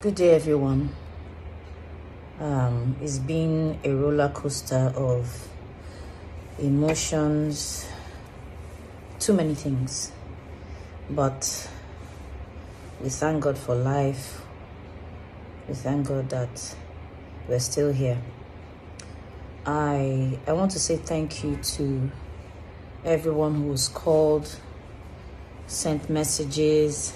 Good day, everyone. It's been a roller coaster of emotions, too many things, but we thank God for life. We thank God that we're still here. I want to say thank you to everyone who's called, sent messages,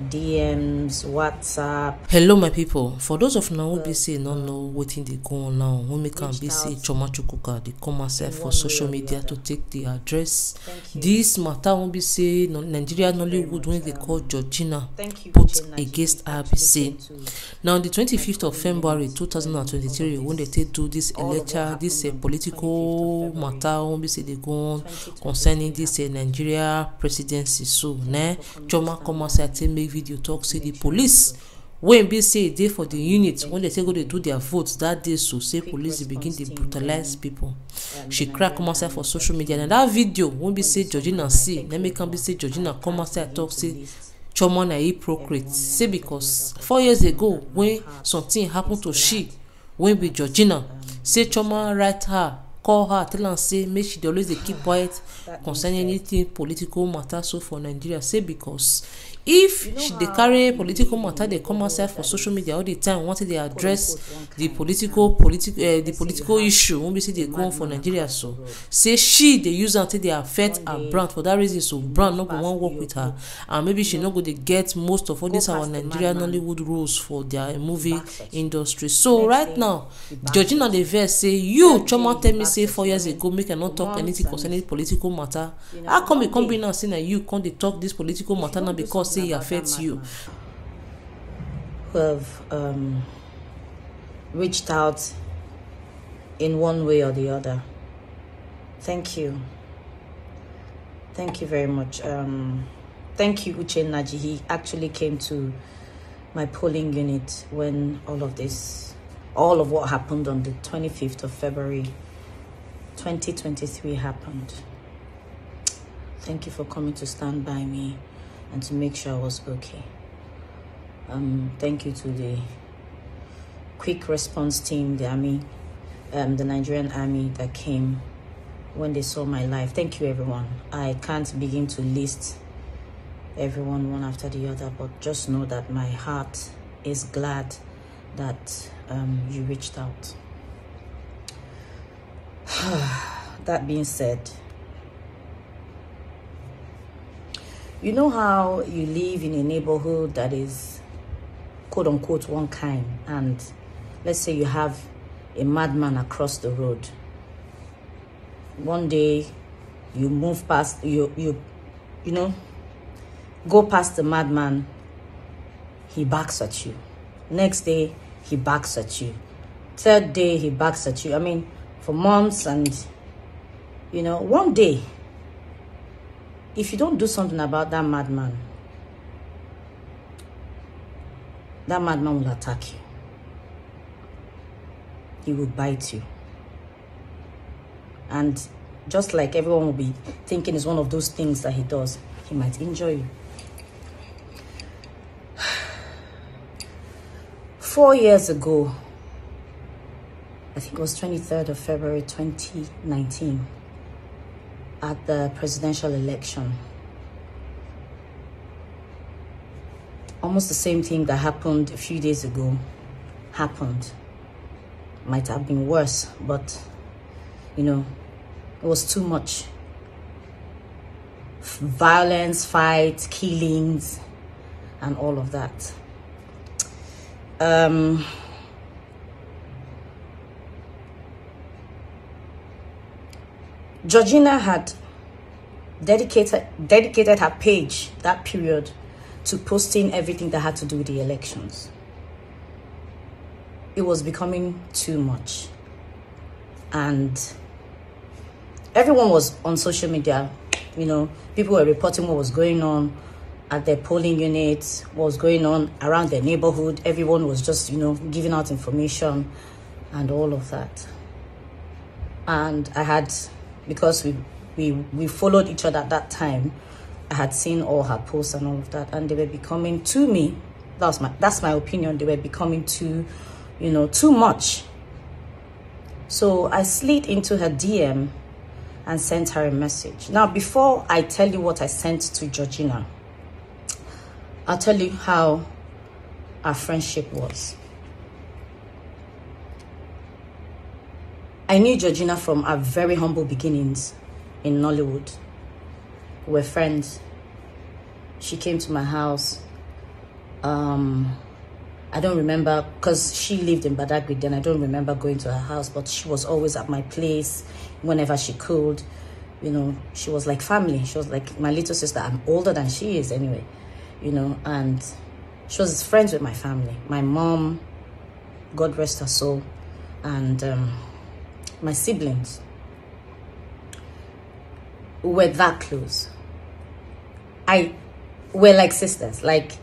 DMs, WhatsApp. Hello my people. For those of now who be say not know wetin dey go on now, who make am be say Chioma chukwuka dey come herself for social media to take the address this matter won't be say Nigeria Nollywood when they call Gorgina put against her be say now the 25th of February 2023 when they take do this election, this political matter won't be say they go on concerning this Nigeria presidency. So ne Chioma come outside take make video talk say the police when be say they for the unit when they say go they do their votes that day, so say police begin to brutalize people. She crack come outside for social media, and that video won't be say Gorgina see let me come be say Gorgina come outside talk say Chioma na hypocrite say because 4 years ago when something happened to she when be Gorgina say Chioma write her, call her, tell her say make she always dey keep quiet concerning anything political matter so for Nigeria. Say because if she dey carry political matter they come outside for social media all the time wanting they address the political issue won't be say they go on for Nigeria. So say she they use until they affect her brand for that reason, so brand not go want work with her, and maybe she not go to get most of all this our Nigerian Nollywood rules for their movie industry. So right now Gorgina the verse say you Chioma tell me say 4 years ago make I not talk anything concerning political matter. How come you come be now saying that you can't talk this political matter now because say it affects you? Who have reached out in one way or the other. Thank you very much. Thank you Uche Naji. He actually came to my polling unit when all of what happened on the 25th of February 2023 happened. Thank you for coming to stand by me and to make sure I was okay. Thank you to the quick response team, the army, the Nigerian army that came when they saw my life. Thank you everyone. I can't begin to list everyone one after the other, but just know that my heart is glad that you reached out. That being said, you know how you live in a neighborhood that is quote unquote one kind, and let's say you have a madman across the road. One day you move past, you know, go past the madman, he backs at you. Next day he backs at you. Third day he backs at you. I mean, for months. And you know, one day if you don't do something about that madman will attack you. He will bite you. And just like everyone will be thinking it's one of those things that he does, he might injure you. 4 years ago, I think it was 23rd of February 2019, at the presidential election, almost the same thing that happened a few days ago happened. Might have been worse, but you know, it was too much. Violence, fights, killings, and all of that. Gorgina had dedicated her page that period to posting everything that had to do with the elections. It was becoming too much, and everyone was on social media. You know, people were reporting what was going on at their polling units, what was going on around their neighborhood. Everyone was just, you know, giving out information and all of that. And I had, because we followed each other at that time, I had seen all her posts and all of that, and they were becoming to me That's my opinion. They were becoming too, too much. So I slid into her DM and sent her a message. Now, before I tell you what I sent to Gorgina, I'll tell you how our friendship was. I knew Gorgina from our very humble beginnings in Nollywood. We were friends. She came to my house. I don't remember, because she lived in Badagry then. I don't remember going to her house, but she was always at my place whenever she could. She was like family. She was like my little sister. I'm older than she is anyway, and she was friends with my family. My mom, God rest her soul, and my siblings. We were that close. We're like sisters. Like,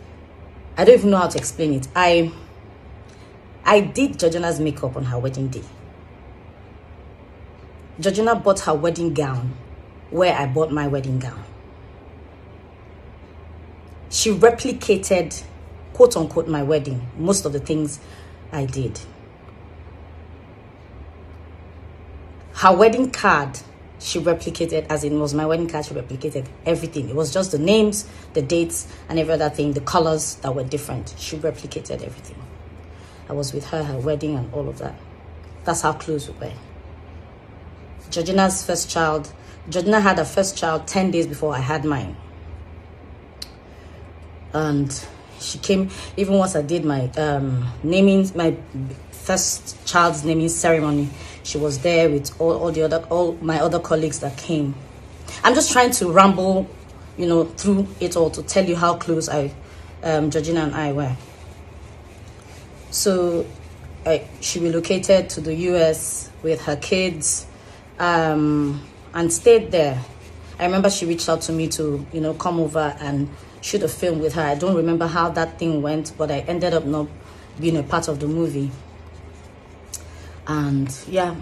I don't even know how to explain it. I did Gorgina's makeup on her wedding day. Gorgina bought her wedding gown where I bought my wedding gown. She replicated, quote unquote, my wedding. Most of the things I did. Her wedding card, she replicated, as in was my wedding card, she replicated everything. It was just the names, the dates, and every other thing, the colors that were different. She replicated everything. I was with her wedding and all of that. That's how close we were. Gorgina's first child, Gorgina had her first child 10 days before I had mine. And she came, even once I did my my first child's naming ceremony, she was there with all my other colleagues that came. I'm just trying to ramble, through it all to tell you how close Gorgina and I were. So she relocated to the US with her kids, and stayed there. I remember she reached out to me to, come over and shoot a film with her. I don't remember how that thing went, but I ended up not being a part of the movie. And yeah,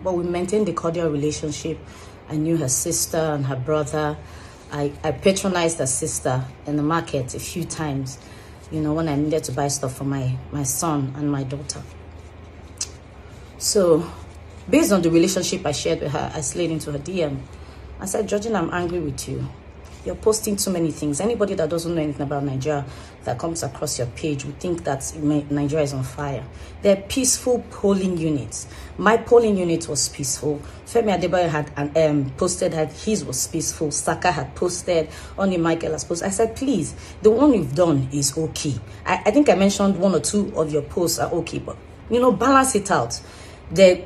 but we maintained a cordial relationship. I knew her sister and her brother. I patronized her sister in the market a few times, when I needed to buy stuff for my son and my daughter. So based on the relationship I shared with her, I slid into her DM. I said, Gorgina, I'm angry with you. You're posting too many things. Anybody that doesn't know anything about Nigeria that comes across your page would think that Nigeria is on fire. They're peaceful polling units. My polling unit was peaceful. Femi Adebayo had posted that his was peaceful. Saka had posted. Oni Michael has posted. I said, please, the one you've done is okay. I think I mentioned one or two of your posts are okay, but, balance it out. The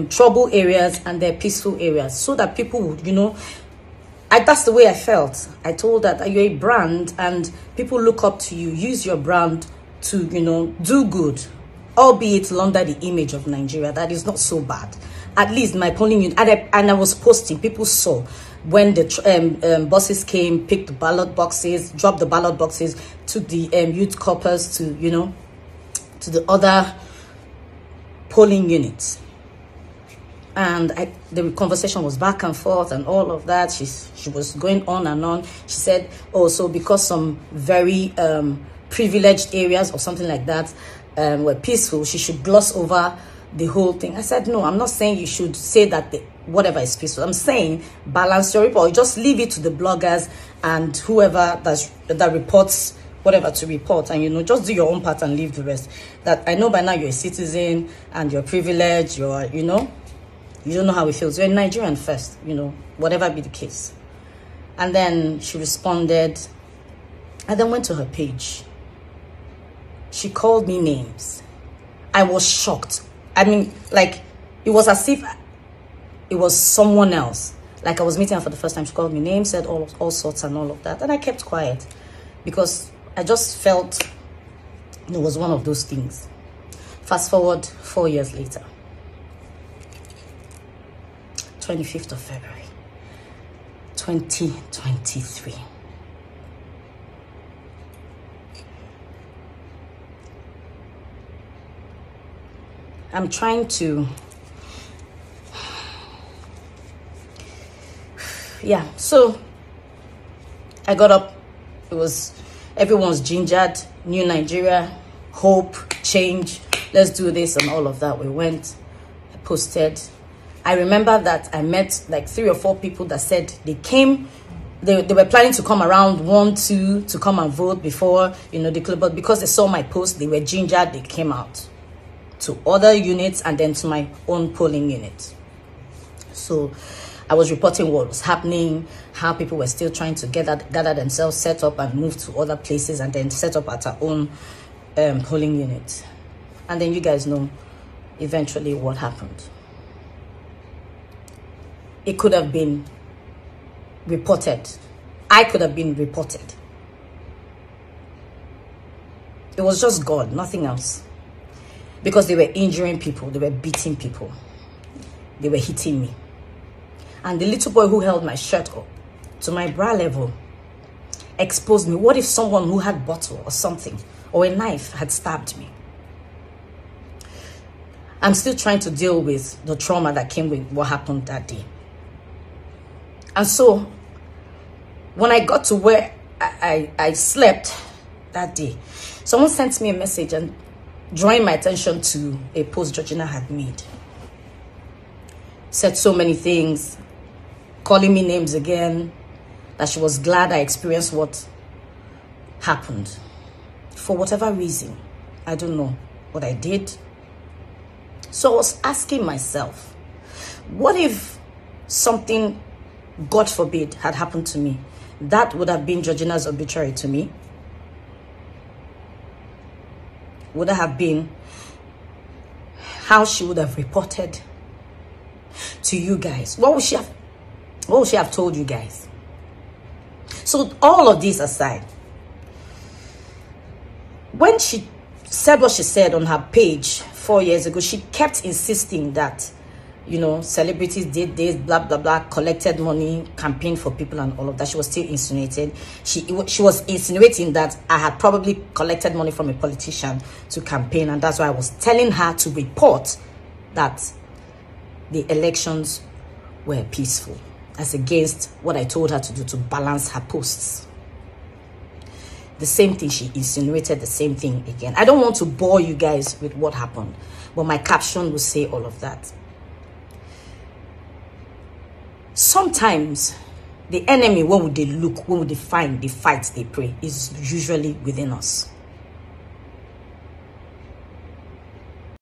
trouble areas and their peaceful areas, so that people would, that's the way I felt. I told that you're a brand and people look up to you. Use your brand to, do good, albeit under the image of Nigeria. That is not so bad. At least my polling unit, and I was posting. People saw when the buses came, picked the ballot boxes, dropped the ballot boxes, took the youth corpers to, to the other polling units. And the conversation was back and forth and all of that. She was going on and on. She said, oh, so because some very privileged areas or something like that were peaceful, she should gloss over the whole thing. I said, no, I'm not saying you should say that whatever is peaceful. I'm saying balance your report. Just leave it to the bloggers and whoever that reports whatever to report, and just do your own part and leave the rest. That I know by now you're a citizen and you're privileged, you're, you don't know how it feels. You're a Nigerian first, whatever be the case. And then she responded. I then went to her page. She called me names. I was shocked. I mean, like, it was as if it was someone else. Like, I was meeting her for the first time. She called me names, said all sorts and all of that. And I kept quiet because I just felt it was one of those things. Fast forward 4 years later. 25th of February, 2023. I'm trying to, so I got up. It was, everyone's gingered. New Nigeria, hope, change, let's do this and all of that. We went, posted. I remember that I met like 3 or 4 people that said they came, they were planning to come around 1, 2 to come and vote before, you know, but because they saw my post, they were gingered, they came out to other units and then to my own polling unit. So I was reporting what was happening, how people were still trying to gather themselves, set up and move to other places and then set up at our own polling unit. And then you guys know eventually what happened. It could have been reported. I could have been reported. It was just God, nothing else. Because they were injuring people, they were beating people, they were hitting me. And the little boy who held my shirt up to my bra level exposed me. What if someone who had a bottle or something or a knife had stabbed me? I'm still trying to deal with the trauma that came with what happened that day. And so when I got to where I slept that day, someone sent me a message and drawing my attention to a post Gorgina had made. Said so many things, calling me names again, that she was glad I experienced what happened. For whatever reason, I don't know what I did. So I was asking myself, what if something, God forbid, had happened to me? That would have been Gorgina's obituary to me. Would have been how she would have reported to you guys. What would she have told you guys? So all of this aside, when she said what she said on her page 4 years ago, she kept insisting that, you know, celebrities did this, blah, blah, blah, collected money, campaigned for people and all of that. She was still insinuating. She was insinuating that I had probably collected money from a politician to campaign. And that's why I was telling her to report that the elections were peaceful, as against what I told her to do to balance her posts. The same thing, she insinuated the same thing again. I don't want to bore you guys with what happened, but my caption will say all of that. Sometimes the enemy, when would they look, when would they find, they fight, they pray, is usually within us.